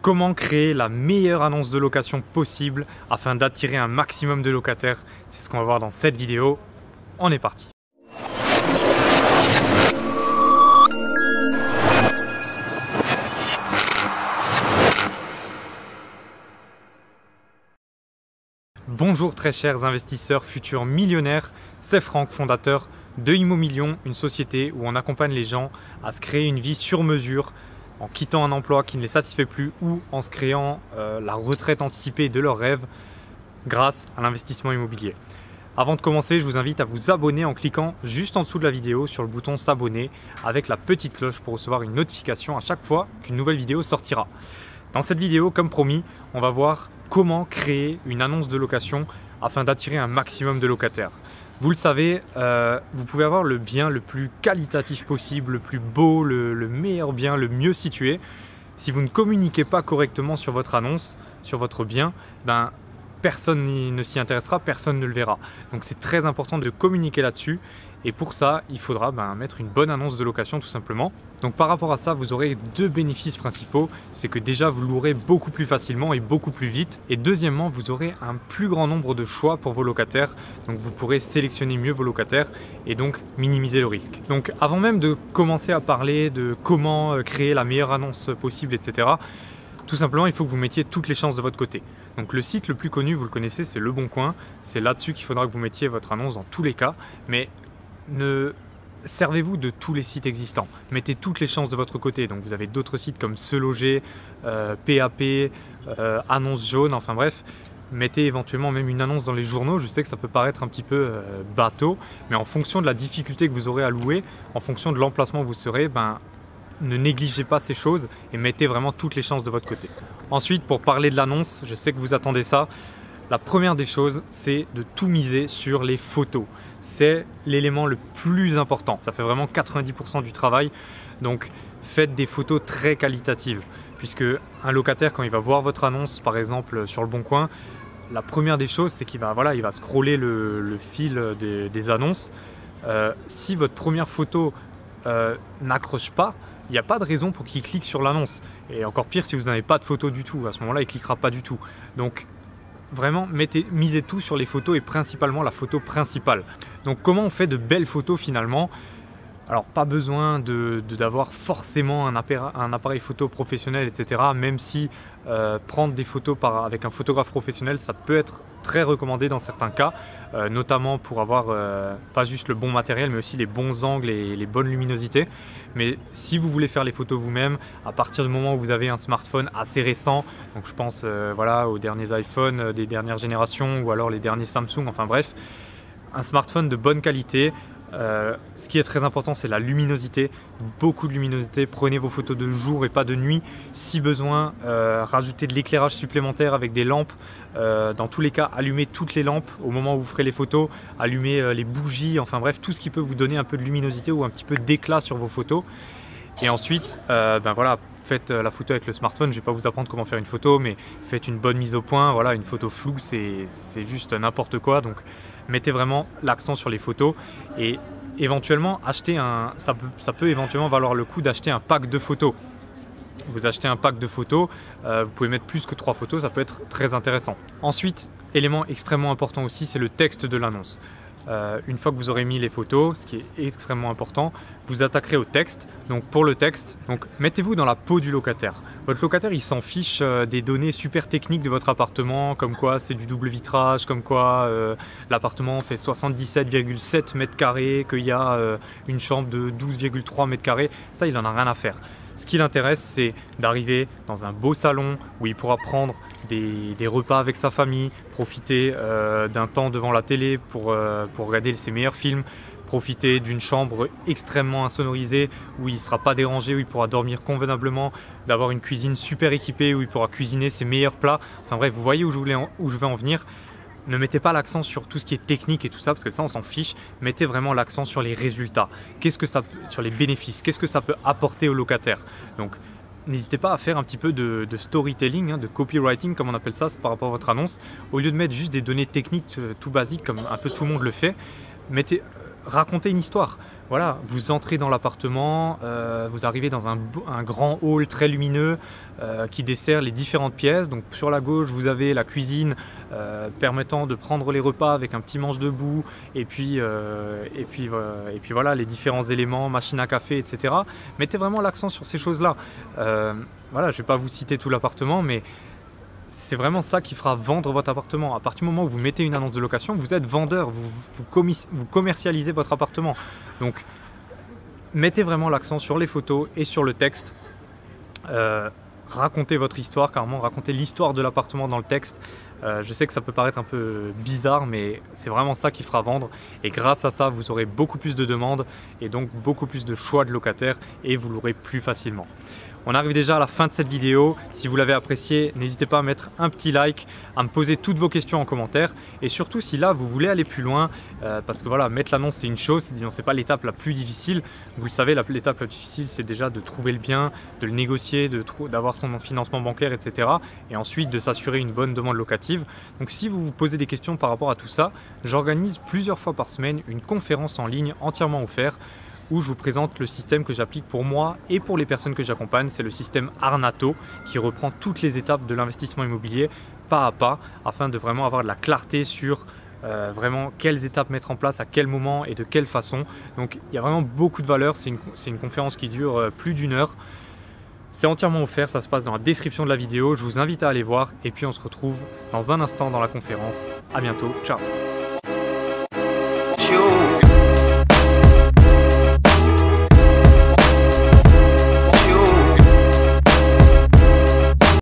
Comment créer la meilleure annonce de location possible afin d'attirer un maximum de locataires? C'est ce qu'on va voir dans cette vidéo. On est parti. Bonjour très chers investisseurs futurs millionnaires, c'est Franck, fondateur de Immomillion, une société où on accompagne les gens à se créer une vie sur mesure en quittant un emploi qui ne les satisfait plus ou en se créant la retraite anticipée de leurs rêves grâce à l'investissement immobilier. Avant de commencer, je vous invite à vous abonner en cliquant juste en dessous de la vidéo sur le bouton s'abonner avec la petite cloche pour recevoir une notification à chaque fois qu'une nouvelle vidéo sortira. Dans cette vidéo, comme promis, on va voir comment créer une annonce de location afin d'attirer un maximum de locataires. Vous le savez, vous pouvez avoir le bien le plus qualitatif possible, le plus beau, le meilleur bien, le mieux situé. Si vous ne communiquez pas correctement sur votre annonce, sur votre bien, personne ne s'y intéressera, personne ne le verra. Donc c'est très important de communiquer là-dessus. Et pour ça, il faudra mettre une bonne annonce de location tout simplement. Donc par rapport à ça, vous aurez deux bénéfices principaux. C'est que déjà, vous louerez beaucoup plus facilement et beaucoup plus vite. Et deuxièmement, vous aurez un plus grand nombre de choix pour vos locataires. Donc vous pourrez sélectionner mieux vos locataires et donc minimiser le risque. Donc avant même de commencer à parler de comment créer la meilleure annonce possible, etc., tout simplement, il faut que vous mettiez toutes les chances de votre côté. Donc le site le plus connu, vous le connaissez, c'est Le Bon Coin. C'est là-dessus qu'il faudra que vous mettiez votre annonce dans tous les cas. Mais servez-vous de tous les sites existants. Mettez toutes les chances de votre côté. Donc vous avez d'autres sites comme Se Loger, PAP, Annonce Jaune, enfin bref. Mettez éventuellement même une annonce dans les journaux. Je sais que ça peut paraître un petit peu bateau, mais en fonction de la difficulté que vous aurez à louer, en fonction de l'emplacement où vous serez, ne négligez pas ces choses et mettez vraiment toutes les chances de votre côté. Ensuite, pour parler de l'annonce, je sais que vous attendez ça. La première des choses, c'est de tout miser sur les photos. C'est l'élément le plus important. Ça fait vraiment 90% du travail. Donc, faites des photos très qualitatives. Puisque un locataire, quand il va voir votre annonce, par exemple sur Le Bon Coin, la première des choses, c'est qu'il va, il va scroller le fil des annonces. Si votre première photo n'accroche pas, il n'y a pas de raison pour qu'il clique sur l'annonce. Et encore pire, si vous n'avez pas de photo du tout, à ce moment-là, il ne cliquera pas du tout. Donc, vraiment, misez tout sur les photos et principalement la photo principale. Donc, comment on fait de belles photos finalement? Alors, pas besoin d'avoir forcément un appareil photo professionnel, etc. Même si prendre des photos avec un photographe professionnel, ça peut être très recommandé dans certains cas, notamment pour avoir pas juste le bon matériel, mais aussi les bons angles et les bonnes luminosités. Mais si vous voulez faire les photos vous-même, à partir du moment où vous avez un smartphone assez récent, donc je pense aux derniers iPhones des dernières générations ou alors les derniers Samsung, enfin bref, un smartphone de bonne qualité. Ce qui est très important, c'est la luminosité, beaucoup de luminosité. Prenez vos photos de jour et pas de nuit. Si besoin, rajoutez de l'éclairage supplémentaire avec des lampes. Dans tous les cas, allumez toutes les lampes au moment où vous ferez les photos, allumez les bougies, enfin bref, tout ce qui peut vous donner un peu de luminosité ou un petit peu d'éclat sur vos photos. Et ensuite, faites la photo avec le smartphone. Je ne vais pas vous apprendre comment faire une photo, mais faites une bonne mise au point. Voilà, une photo floue, c'est juste n'importe quoi. Donc, mettez vraiment l'accent sur les photos et éventuellement ça peut éventuellement valoir le coup d'acheter un pack de photos. Vous achetez un pack de photos, vous pouvez mettre plus que 3 photos, ça peut être très intéressant. Ensuite, élément extrêmement important aussi, c'est le texte de l'annonce. Une fois que vous aurez mis les photos, ce qui est extrêmement important, vous attaquerez au texte. Donc pour le texte, mettez-vous dans la peau du locataire. Votre locataire, il s'en fiche des données super techniques de votre appartement, comme quoi c'est du double vitrage, comme quoi l'appartement fait 77,7 mètres carrés, qu'il y a une chambre de 12,3 mètres carrés. Ça, il en a rien à faire. Ce qui l'intéresse, c'est d'arriver dans un beau salon où il pourra prendre des repas avec sa famille, profiter d'un temps devant la télé pour regarder ses meilleurs films, profiter d'une chambre extrêmement insonorisée où il ne sera pas dérangé, où il pourra dormir convenablement, d'avoir une cuisine super équipée où il pourra cuisiner ses meilleurs plats. Enfin bref, vous voyez où je vais en venir. Ne mettez pas l'accent sur tout ce qui est technique et tout ça, parce que ça, on s'en fiche. Mettez vraiment l'accent sur les résultats. Sur les bénéfices. Qu'est-ce que ça peut apporter au locataire? Donc, n'hésitez pas à faire un petit peu de storytelling, de copywriting, comme on appelle ça, par rapport à votre annonce. Au lieu de mettre juste des données techniques tout basiques, comme un peu tout le monde le fait, raconter une histoire. Voilà, vous entrez dans l'appartement, vous arrivez dans un grand hall très lumineux qui dessert les différentes pièces. Donc sur la gauche, vous avez la cuisine permettant de prendre les repas avec un petit manche debout, et puis voilà, les différents éléments, machine à café, etc. Mettez vraiment l'accent sur ces choses-là. Voilà, je ne vais pas vous citer tout l'appartement, mais c'est vraiment ça qui fera vendre votre appartement. À partir du moment où vous mettez une annonce de location, vous êtes vendeur, vous commercialisez votre appartement. Donc, mettez vraiment l'accent sur les photos et sur le texte. Racontez votre histoire, carrément, racontez l'histoire de l'appartement dans le texte. Je sais que ça peut paraître un peu bizarre, mais c'est vraiment ça qui fera vendre. Et grâce à ça, vous aurez beaucoup plus de demandes et donc beaucoup plus de choix de locataires et vous l'aurez plus facilement. On arrive déjà à la fin de cette vidéo. Si vous l'avez appréciée, n'hésitez pas à mettre un petit like, à me poser toutes vos questions en commentaire. Et surtout, si là, vous voulez aller plus loin, parce que voilà, mettre l'annonce, c'est une chose, disons, c'est pas l'étape la plus difficile. Vous le savez, l'étape la plus difficile, c'est déjà de trouver le bien, de le négocier, d'avoir son financement bancaire, etc. Et ensuite, de s'assurer une bonne demande locative. Donc, si vous vous posez des questions par rapport à tout ça, j'organise plusieurs fois par semaine une conférence en ligne entièrement offerte, où je vous présente le système que j'applique pour moi et pour les personnes que j'accompagne. C'est le système Arnato qui reprend toutes les étapes de l'investissement immobilier pas à pas afin de vraiment avoir de la clarté sur vraiment quelles étapes mettre en place, à quel moment et de quelle façon. Donc il y a vraiment beaucoup de valeur. C'est une conférence qui dure plus d'1 heure. C'est entièrement offert, ça se passe dans la description de la vidéo. Je vous invite à aller voir et puis on se retrouve dans un instant dans la conférence. À bientôt, ciao.